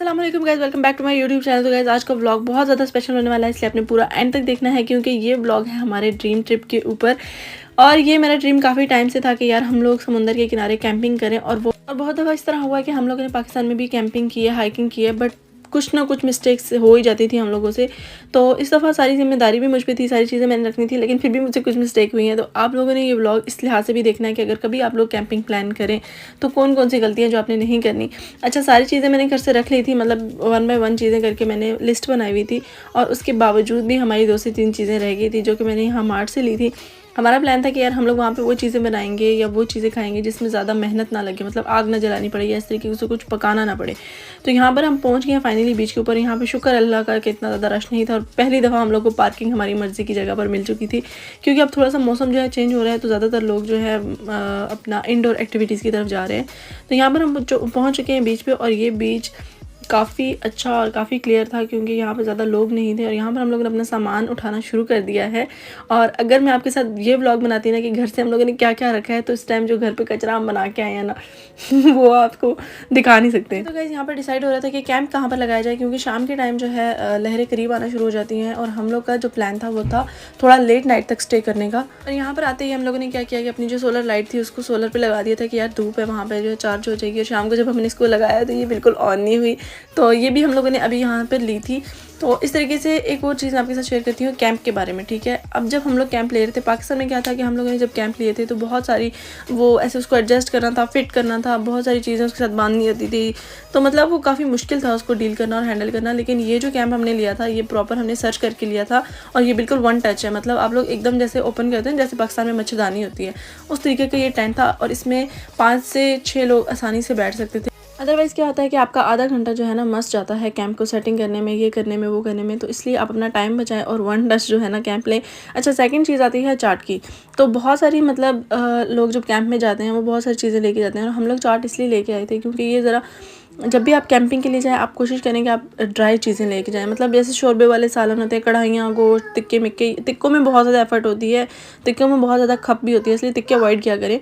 अस्सलाम वालेकुम guys, welcome back to my YouTube channel. तो गाइस आज का व्लॉग बहुत ज़्यादा स्पेशल होने वाला है, इसलिए आपने पूरा एंड तक देखना है क्योंकि ये व्लॉग है हमारे ड्रीम ट्रिप के ऊपर। और ये मेरा ड्रीम काफ़ी टाइम से था कि यार हम लोग समुंदर के किनारे कैंपिंग करें। और बहुत दफ़ा इस तरह हुआ है कि हम लोगों ने पाकिस्तान में भी कैंपिंग की है, हाइकिंग की है, बट कुछ ना कुछ मिस्टेक्स हो ही जाती थी हम लोगों से। तो इस दफ़ा सारी जिम्मेदारी भी मुझ पे थी, सारी चीज़ें मैंने रखनी थी, लेकिन फिर भी मुझसे कुछ मिस्टेक हुई हैं। तो आप लोगों ने ये व्लॉग इस लिहाज से भी देखना है कि अगर कभी आप लोग कैंपिंग प्लान करें तो कौन कौन सी गलतियाँ जो आपने नहीं करनी। अच्छा, सारी चीज़ें मैंने घर से रख ली थी, मतलब 1 बाय 1 चीज़ें करके मैंने लिस्ट बनाई हुई थी। और उसके बावजूद भी हमारी 2 से 3 चीज़ें रह गई थी जो कि मैंने यहाँ मार्ट से ली थी। हमारा प्लान था कि यार हम लोग वहाँ पे वो चीज़ें बनाएंगे या वो चीज़ें खाएंगे जिसमें ज़्यादा मेहनत ना लगे, मतलब आग ना जलानी पड़े या इस तरीके से कुछ पकाना ना पड़े। तो यहाँ पर हम पहुँच गए फाइनली बीच के ऊपर। यहाँ पे शुक्र अल्लाह का कि इतना ज़्यादा रश नहीं था और पहली दफ़ा हम लोग को पार्किंग हमारी मर्ज़ी की जगह पर मिल चुकी थी, क्योंकि अब थोड़ा सा मौसम जो है चेंज हो रहा है तो ज़्यादातर लोग जो है अपना इंडोर एक्टिविटीज़ की तरफ जा रहे हैं। तो यहाँ पर हम पहुँच चुके हैं बीच पर, और ये बीच काफ़ी अच्छा और काफ़ी क्लियर था क्योंकि यहाँ पे ज़्यादा लोग नहीं थे। और यहाँ पर हम लोगों ने अपना सामान उठाना शुरू कर दिया है। और अगर मैं आपके साथ ये व्लॉग बनाती ना कि घर से हम लोगों ने क्या क्या रखा है, तो इस टाइम जो घर पे कचरा हम बना के आए हैं ना वो आपको दिखा नहीं सकते। तो गाइस यहाँ पर डिसाइड हो रहा था कि कैंप कहाँ पर लगाया जाए, क्योंकि शाम के टाइम जो है लहरें करीब आना शुरू हो जाती हैं। और हम लोग का जो प्लान था वो था थोड़ा लेट नाइट तक स्टे करने का। और यहाँ पर आते ही हम लोगों ने क्या किया कि अपनी जो सोलर लाइट थी उसको सोलर पर लगा दिया था कि यार धूप है वहाँ पर जो है चार्ज हो जाएगी। और शाम को जब हमने इसको लगाया तो ये बिल्कुल ऑन नहीं हुई, तो ये भी हम लोगों ने अभी यहाँ पर ली थी। तो इस तरीके से एक और चीज़ आपके साथ शेयर करती हूँ कैंप के बारे में, ठीक है। अब जब हम लोग कैंप ले रहे थे पाकिस्तान में, क्या था कि हम लोगों ने जब कैंप लिए थे तो बहुत सारी वो ऐसे उसको एडजस्ट करना था, फिट करना था, बहुत सारी चीज़ें उसके साथ बांधनी होती थी। तो मतलब वो काफ़ी मुश्किल था उसको डील करना और हैंडल करना। लेकिन ये जो कैंप हमने लिया था ये प्रॉपर हमने सर्च करके लिया था, और ये बिल्कुल 1 टच है। मतलब आप लोग एकदम जैसे ओपन करते हैं जैसे पाकिस्तान में मच्छरदानी होती है, उस तरीके का ये टेंट था। और इसमें 5 से 6 लोग आसानी से बैठ सकते थे। अदरवाइज़ क्या होता है कि आपका आधा घंटा जो है ना मस्त जाता है कैंप को सेटिंग करने में, ये करने में, वो करने में। तो इसलिए आप अपना टाइम बचाएं और 1 टच जो है ना कैंप लें। अच्छा, सेकंड चीज़ आती है चाट की। तो बहुत सारी मतलब लोग जब कैंप में जाते हैं वो बहुत सारी चीज़ें लेके जाते हैं, और हम लोग चाट इसलिए लेके आए थे क्योंकि ये ज़रा जब भी आप कैंपिंग के लिए जाएँ आप कोशिश करें कि आप ड्राई चीज़ें लेके जाएँ। मतलब जैसे शोरबे वाले सालन होते हैं, कढ़ाइयाँ, गोश्त, टिक्के मिक्के। टिक्कों में बहुत ज़्यादा एफर्ट होती है, टिक्कों में बहुत ज़्यादा खप भी होती है, इसलिए टिक्के अवॉइड किया करें।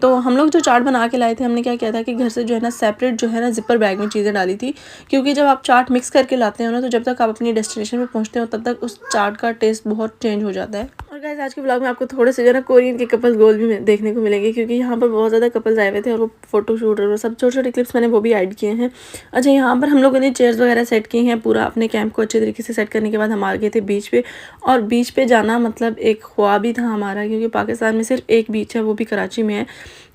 तो हम लोग जो चाट बना के लाए थे, हमने क्या किया था कि घर से जो है ना सेपरेट जो है ना ज़िपर बैग में चीज़ें डाली थी, क्योंकि जब आप चाट मिक्स करके लाते हो ना तो जब तक आप अपनी डेस्टिनेशन पे पहुँचते हो तब तक उस चाट का टेस्ट बहुत चेंज हो जाता है। और गाइस आज के ब्लॉग में आपको थोड़े से जो है ना कोरियन के कपल्स गोल भी देखने को मिलेंगे, क्योंकि यहाँ पर बहुत ज़्यादा कपल्स आए हुए थे और वो फोटो शूट और सब छोटे छोटे क्लिप्स मैंने वो भी ऐड किए हैं। अच्छा, यहाँ पर हम लोगों ने चेयर्स वगैरह सेट की हैं। पूरा अपने कैंप को अच्छे तरीके से सेट करने के बाद हम आ गए थे बीच पे। और बीच पे जाना मतलब एक ख्वाब ही था हमारा, क्योंकि पाकिस्तान में सिर्फ एक बीच है, वो भी कराची में है।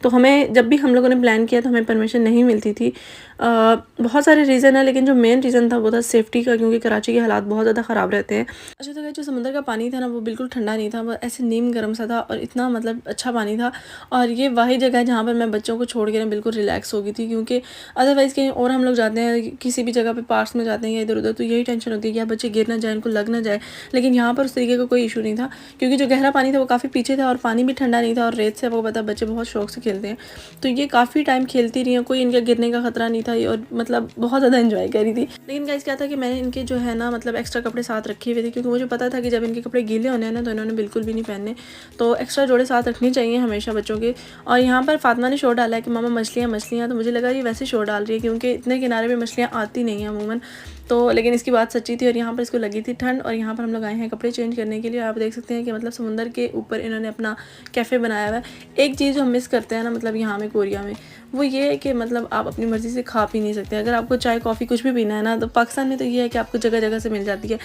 तो हमें जब भी हम लोगों ने प्लान किया तो हमें परमिशन नहीं मिलती थी। बहुत सारे रीज़न है, लेकिन जो मेन रीज़न था वो था सेफ्टी का, क्योंकि कराची के हालात बहुत ज़्यादा ख़राब रहते हैं। अच्छा, तो जो समुद्र का पानी था ना वो बिल्कुल ठंडा नहीं था, वो ऐसे नीम गर्म सा था और इतना मतलब अच्छा पानी था। और ये वही जगह है जहाँ पर मैं बच्चों को छोड़ के ना बिल्कुल रिलैक्स हो गई थी, क्योंकि अदरवाइज़ कहीं और हम लोग जाते हैं किसी भी जगह पे पार्क्स में जाते हैं या इधर उधर, तो यही टेंशन होती है कि यार बच्चे गिर ना जाए, उनको लग ना जाए। लेकिन यहाँ पर उस तरीके का कोई इशू नहीं था, क्योंकि जो गहरा पानी था वो काफ़ी पीछे था और पानी भी ठंडा नहीं था, और रेत से आपको पता बच्चे बहुत शौक से खेलते हैं। तो ये काफ़ी टाइम खेलती रही हैं, कोई इनका गिरने का खतरा नहीं था, और मतलब बहुत ज़्यादा एंजॉय करी थी। लेकिन गाइस क्या था कि मैंने इनके जो है ना मतलब एक्स्ट्रा कपड़े साथ रखे हुए थे, क्योंकि मुझे पता था कि जब इनके कपड़े गीले होने हैं ना तो इन्होंने बिल्कुल भी नहीं पहनने। तो एक्स्ट्रा जोड़े साथ रखनी चाहिए हमेशा बच्चों के। और यहाँ पर फातिमा ने शोर डाला है कि मामा मछलियाँ मछलियाँ, तो मुझे लगा ये वैसे शोर डाल रही है क्योंकि इतने किनारे में मछलियाँ आती नहीं हैं अमूमन। तो लेकिन इसकी बात सच्ची थी। और यहाँ पर इसको लगी थी ठंड, और यहाँ पर हम लोग आए हैं कपड़े चेंज करने के लिए। आप देख सकते हैं कि मतलब समुंदर के ऊपर इन्होंने अपना कैफ़े बनाया हुआ है। एक चीज़ जो हम मिस करते हैं ना मतलब यहाँ में कोरिया में, वो ये है कि मतलब आप अपनी मर्ज़ी से खा पी नहीं सकते। अगर आपको चाय कॉफ़ी कुछ भी पीना है ना, तो पाकिस्तान में तो ये है कि आपको जगह जगह से मिल जाती है,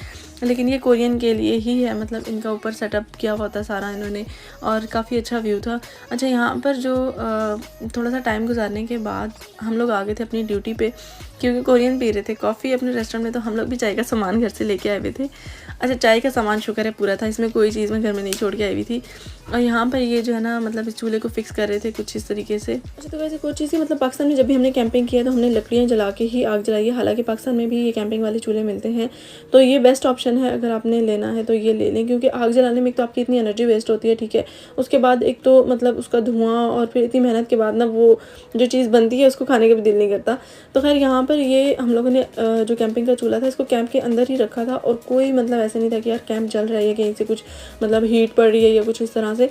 लेकिन ये कोरियन के लिए ही है। मतलब इनका ऊपर सेटअप किया हुआ था सारा इन्होंने, और काफ़ी अच्छा व्यू था। अच्छा, यहाँ पर जो थोड़ा सा टाइम गुजारने के बाद हम लोग आ गए थे अपनी ड्यूटी पे, क्योंकि कोरियन पी रहे थे कॉफ़ी अपने रेस्टोरेंट में, तो हम लोग भी चाय का सामान घर से लेके आए हुए थे। अच्छा, चाय का सामान शुक्र है पूरा था, इसमें कोई चीज़ मैं घर में नहीं छोड़ के आई हुई थी। और यहाँ पर ये जो है ना मतलब इस चूल्हे को फिक्स कर रहे थे कुछ इस तरीके से। अच्छा, तो वैसे कोई चीज़ मतलब पाकिस्तान में जब भी हमने कैंपिंग किया तो हमने लकड़ियाँ जला के ही आग जलाई है। हालांकि पाकिस्तान में भी ये कैंपिंग वाले चूल्हे मिलते हैं, तो ये बेस्ट ऑप्शन है। अगर आपने लेना है तो ये ले लें, क्योंकि आग जलाने में एक तो आपकी इतनी एनर्जी वेस्ट होती है, ठीक है, उसके बाद एक तो मतलब उसका धुआं, और फिर इतनी मेहनत के बाद ना वो जो चीज़ बनती है उसको खाने का भी दिल नहीं करता। तो खैर यहाँ पर ये हम लोगों ने जो कैंपिंग का चूल्हा था इसको कैंप के अंदर ही रखा था, और कोई मतलब ऐसे नहीं था कि यार कैंप जल रहा है या कहीं से कुछ मतलब हीट पड़ रही है या कुछ इस तरह से,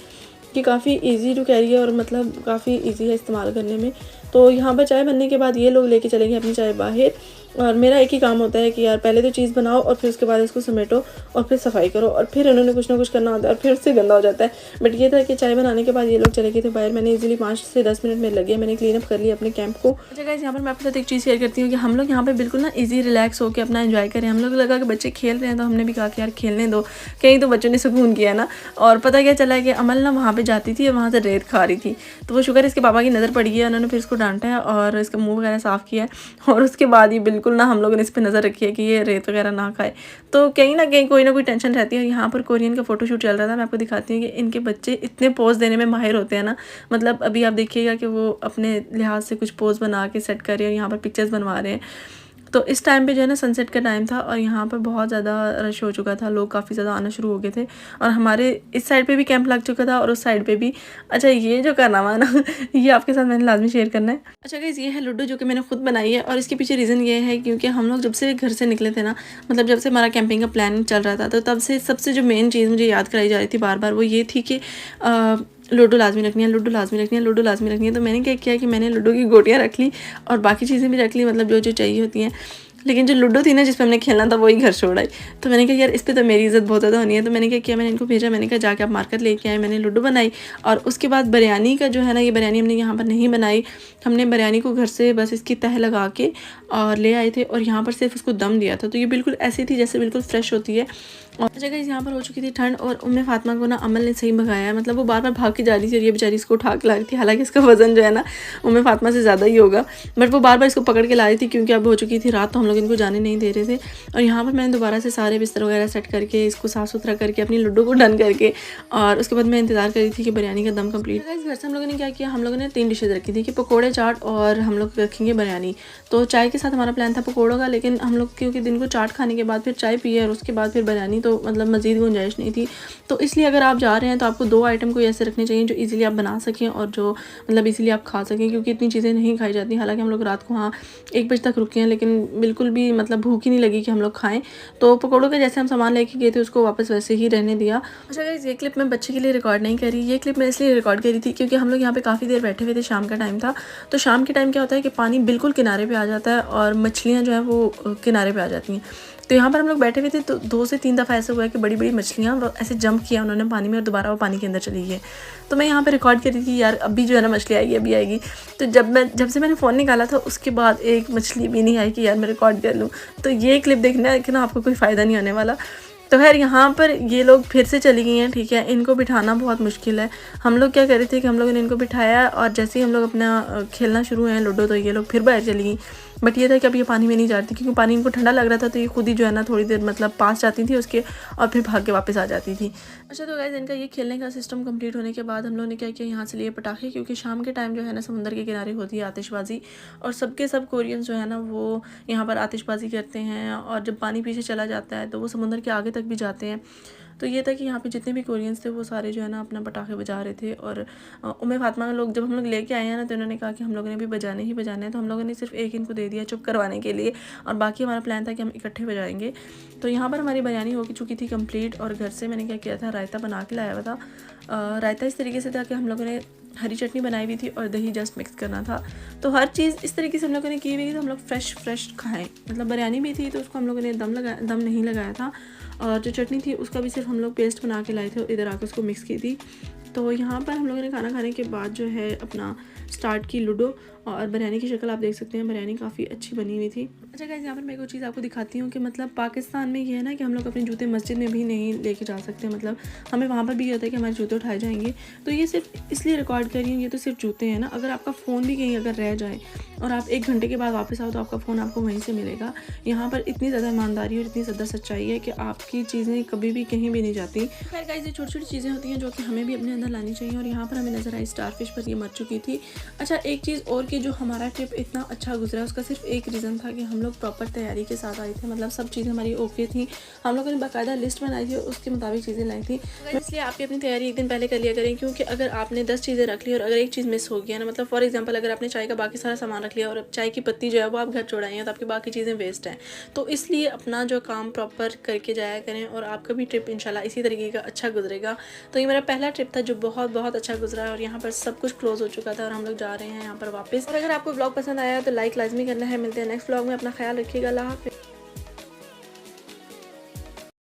कि काफ़ी इजी टू कैरी है और मतलब काफ़ी इजी है इस्तेमाल करने में। तो यहाँ पर चाय बनने के बाद ये लोग लेके चलेंगे अपनी चाय बाहर, और मेरा एक ही काम होता है कि यार पहले तो चीज़ बनाओ और फिर उसके बाद इसको समेटो और फिर सफाई करो, और फिर इन्होंने कुछ ना कुछ करना होता है और फिर उससे गंदा हो जाता है। बट ये था कि चाय बनाने के बाद ये लोग चले गए थे बाहर। मैंने इजीली 5 से 10 मिनट में लगे, मैंने क्लीन अप कर लिया अपने कैंप को। अच्छा गाइस, यहाँ पर मैं आपके साथ एक चीज़ शेयर करती हूँ कि हम लोग यहाँ पर बिल्कुल ना ईजी रिलैक्स होकर अपना एंजॉय करें। हम लोग लगा कि बच्चे खेल रहे हैं तो हमने भी कहा कि यार खेलने दो, कहीं तो बच्चों ने सुकून किया ना। और पता क्या चला कि अमल ना वहाँ पर जाती थी और वहाँ से रेत खा रही थी, तो वो शुक्र इसके पापा की नज़र पड़ी है, उन्होंने फिर इसको डांटा है और इसका मुँह वगैरह साफ़ किया है। और उसके बाद ये बिल्कुल ना हम लोगों ने इस पर नज़र रखी है कि ये रेत वगैरह ना खाए। तो कहीं ना कहीं कोई ना कोई टेंशन रहती है। यहाँ पर कोरियन का फोटोशूट चल रहा था, मैं आपको दिखाती हूँ कि इनके बच्चे इतने पोज देने में माहिर होते हैं ना। मतलब अभी आप देखिएगा कि वो अपने लिहाज से कुछ पोज बना के सेट कर रहे हैं, यहाँ पर पिक्चर्स बनवा रहे हैं। तो इस टाइम पे जो है ना सनसेट का टाइम था और यहाँ पर बहुत ज़्यादा रश हो चुका था, लोग काफ़ी ज़्यादा आना शुरू हो गए थे और हमारे इस साइड पे भी कैंप लग चुका था और उस साइड पे भी। अच्छा, ये जो कारनामा है ना ये आपके साथ मैंने लाजमी शेयर करना है। अच्छा गाइस, ये है लूडो जो कि मैंने खुद बनाई है और इसके पीछे रीज़न ये है क्योंकि हम लोग जब से घर से निकले थे ना, मतलब जब से हमारा कैंपिंग का प्लान चल रहा था, तो तब से सबसे जो मेन चीज़ मुझे याद कराई जा रही थी बार बार वो ये थी कि लूडो लाजमी रखनी है, लूडो लाजमी रखनी है, लूडो लाजमी रखनी है। तो मैंने क्या किया कि मैंने लूडो की गोटियाँ रख ली और बाकी चीज़ें भी रख ली, मतलब जो जो चाहिए होती हैं। लेकिन जो लूडो थी ना जिस पे हमने खेलना था वही घर छोड़ आई। तो मैंने कहा यार इस पे तो मेरी इज़्ज़त बहुत ज़्यादा होनी है। तो मैंने क्या किया, मैंने इनको भेजा, मैंने कहा जाके आप मार्केट लेके आए। मैंने लूडो बनाई और उसके बाद बिरयानी का जो है ना, ये बिरयानी हमने यहाँ पर नहीं बनाई, हमने बिरयानी को घर से बस इसकी तह लगा के और ले आए थे और यहाँ पर सिर्फ उसको दम दिया था। तो ये बिल्कुल ऐसी थी जैसे बिल्कुल फ्रेश होती है। और जगह यहाँ पर हो चुकी थी ठंड और उम्मे फातिमा को ना अमल ने सही भगाया है, मतलब वो बार बार भाग के जा रही थी और ये बेचारी इसको उठा के ला रही थी। हालांकि इसका वजन जो है ना उम्मे फातिमा से ज़्यादा ही होगा, बट वो बार बार इसको पकड़ के ला रही थी क्योंकि अब हो चुकी थी रात, तो हम लोग इनको जाने नहीं दे रहे थे। और यहाँ पर मैंने दोबारा से सारे बिस्तर वगैरह सेट करके इसको साफ़ सुथरा करके अपनी लूडो को डन करके और उसके बाद मैं इंतज़ार कर रही थी कि बिरयानी का दम कंप्लीट। इस घर से हम लोगों ने क्या किया, हम लोगों ने 3 डिशेज़ रखी थी कि पकौड़े, चाट और हम लोग रखेंगे बिरयानी। तो चाय के साथ हमारा प्लान था पकौड़ों का, लेकिन हम लोग क्योंकि दिन को चाट खाने के बाद फिर चाय पिए और उसके बाद फिर बिरयानी, तो मतलब मज़ीद गुंजाइश नहीं थी। तो इसलिए अगर आप जा रहे हैं तो आपको 2 आइटम कोई ऐसे रखने चाहिए जो ईज़िली आप बना सकें और जो मतलब ईज़िली आप खा सकें, क्योंकि इतनी चीज़ें नहीं खाई जाती। हालांकि हम लोग रात को हाँ 1 बजे तक रुके हैं, लेकिन बिल्कुल भी मतलब भूख ही नहीं लगी कि हम लोग खाएं। तो पकौड़ों के जैसे हम सामान लेके गए थे उसको वापस वैसे ही रहने दिया। अच्छा गाइस, ये क्लिप मैं बच्चे के लिए रिकॉर्ड नहीं करी, ये क्लिप मैं इसलिए रिकॉर्ड करी थी क्योंकि हम लोग यहाँ पे काफ़ी देर बैठे हुए थे, शाम का टाइम था। तो शाम के टाइम क्या होता है कि पानी बिल्कुल किनारे पे आ जाता है और मछलियाँ जो है वो किनारे पे आ जाती हैं। तो यहाँ पर हम लोग बैठे हुए थे तो 2 से 3 दफ़ा ऐसा हुआ है कि बड़ी बड़ी मछलियाँ ऐसे जंप किया उन्होंने पानी में और दोबारा वो पानी के अंदर चली गई। तो मैं यहाँ पे रिकॉर्ड कर रही थी यार अभी जो है ना मछली आएगी, अभी आएगी। तो जब से मैंने फ़ोन निकाला था उसके बाद एक मछली भी नहीं आई कि यार मैं रिकॉर्ड कर लूँ। तो ये क्लिप देखना है कि ना आपको कोई फ़ायदा नहीं होने वाला। तो खैर यहाँ पर ये लोग फिर से चली गई हैं, ठीक है। इनको बिठाना बहुत मुश्किल है। हम लोग क्या कर रहे थे कि हम लोगों ने इनको बिठाया और जैसे ही हम लोग अपना खेलना शुरू हुए हैं लूडो, तो ये लोग फिर बाहर चली गई। बट ये था कि अब ये पानी में नहीं जाती क्योंकि पानी इनको ठंडा लग रहा था, तो ये खुद ही जो है ना थोड़ी देर मतलब पास जाती थी उसके और फिर भाग के वापस आ जाती थी। अच्छा, तो गाइस इनका ये खेलने का सिस्टम कंप्लीट होने के बाद हम लोगों ने क्या किया, यहाँ से लिए पटाखे, क्योंकि शाम के टाइम जो है ना समुद्र के किनारे होती है आतिशबाजी और सबके सब कोरियंस जो है ना वो यहाँ पर आतिशबाजी करते हैं और जब पानी पीछे चला जाता है तो वो समुद्र के आगे तक भी जाते हैं। तो ये था कि यहाँ पे जितने भी कोरियंस थे वो सारे जो है ना अपना पटाखे बजा रहे थे। और उम्मे फातिमा के लोग जब हम लोग लेके आए हैं ना तो इन्होंने कहा कि हम लोगों ने भी बजाने ही बजाने हैं, तो हम लोगों ने सिर्फ एक इनको दे दिया चुप करवाने के लिए और बाकी हमारा प्लान था कि हम इकट्ठे बजाएंगे। तो यहाँ पर हमारी बिरयानी हो चुकी थी कंप्लीट और घर से मैंने क्या किया था, रायता बना के लाया हुआ था। रायता इस तरीके से था कि हम लोगों ने हरी चटनी बनाई हुई थी और दही जस्ट मिक्स करना था। तो हर चीज़ इस तरीके से हम लोगों ने की हुई थी, तो हम लोग फ्रेश खाएँ। मतलब बिरयानी भी थी तो उसको हम लोगों ने दम नहीं लगाया था और जो चटनी थी उसका भी सिर्फ हम लोग पेस्ट बना के लाए थे, इधर आकर उसको मिक्स की थी। तो यहाँ पर हम लोगों ने खाना खाने के बाद जो है अपना स्टार्ट की लूडो और बिरयानी की शक्ल आप देख सकते हैं, बिरयानी काफ़ी अच्छी बनी हुई थी। अच्छा गाइस, यहाँ पर मैं एक चीज़ आपको दिखाती हूँ कि मतलब पाकिस्तान में ये है ना कि हम लोग अपने जूते मस्जिद में भी नहीं लेके जा सकते, मतलब हमें वहाँ पर भी ये होता है कि हमारे जूते उठाए जाएंगे। तो ये सिर्फ इसलिए रिकॉर्ड कर रही हूँ, ये तो सिर्फ जूते हैं ना, अगर आपका फ़ोन भी कहीं अगर रह जाए और आप 1 घंटे के बाद वापस आओ तो आपका फ़ोन आपको वहीं से मिलेगा। यहाँ पर इतनी ज़्यादा ईमानदारी और इतनी ज़्यादा सच्चाई है कि आपकी चीज़ें कभी भी कहीं भी नहीं जाती। खैर गाइस, ये छोटी छोटी चीज़ें होती हैं जो कि हमें भी अपने अंदर लानी चाहिए और यहाँ पर हमें नज़र आई स्टारफिश, पर ये मर चुकी थी। अच्छा, एक चीज़ और कि जो हमारा ट्रिप इतना अच्छा गुजरा उसका सिर्फ एक रीज़न था कि हम लोग प्रॉपर तैयारी के साथ आए थे, मतलब सब चीज़ें हमारी ओके थी। हम लोगों ने बाकायदा लिस्ट बनाई थी, उसके मुताबिक चीज़ें लाई थी। इसलिए आपकी अपनी तैयारी एक दिन पहले कर लिया करें, क्योंकि अगर आपने 10 चीज़ें रख ली और अगर एक चीज़ मिस हो गया ना, मतलब फॉर एग्जाम्पल अगर आपने चाय का बाकी सारा सामान रख लिया और चाय की पत्ती जो है वो आप घर छोड़ाई हैं तो आपकी बाकी चीज़ें वेस्ट हैं। तो इसलिए अपना जो काम प्रॉपर करके जाया करें और आपका भी ट्रिप इंशाल्लाह इसी तरीके का अच्छा गुजरेगा। तो ये मेरा पहला ट्रिप था जो बहुत अच्छा गुजरा है और यहाँ पर सब कुछ क्लोज़ हो चुका था और हम लोग जा रहे हैं यहाँ पर वापस। हाफिज़। और अगर आपको ब्लॉग पसंद आया तो लाइक लाजमी करना है। मिलते हैं नेक्स्ट ब्लॉग में, अपना ख्याल रखिएगा। अल्लाह हाफिज़।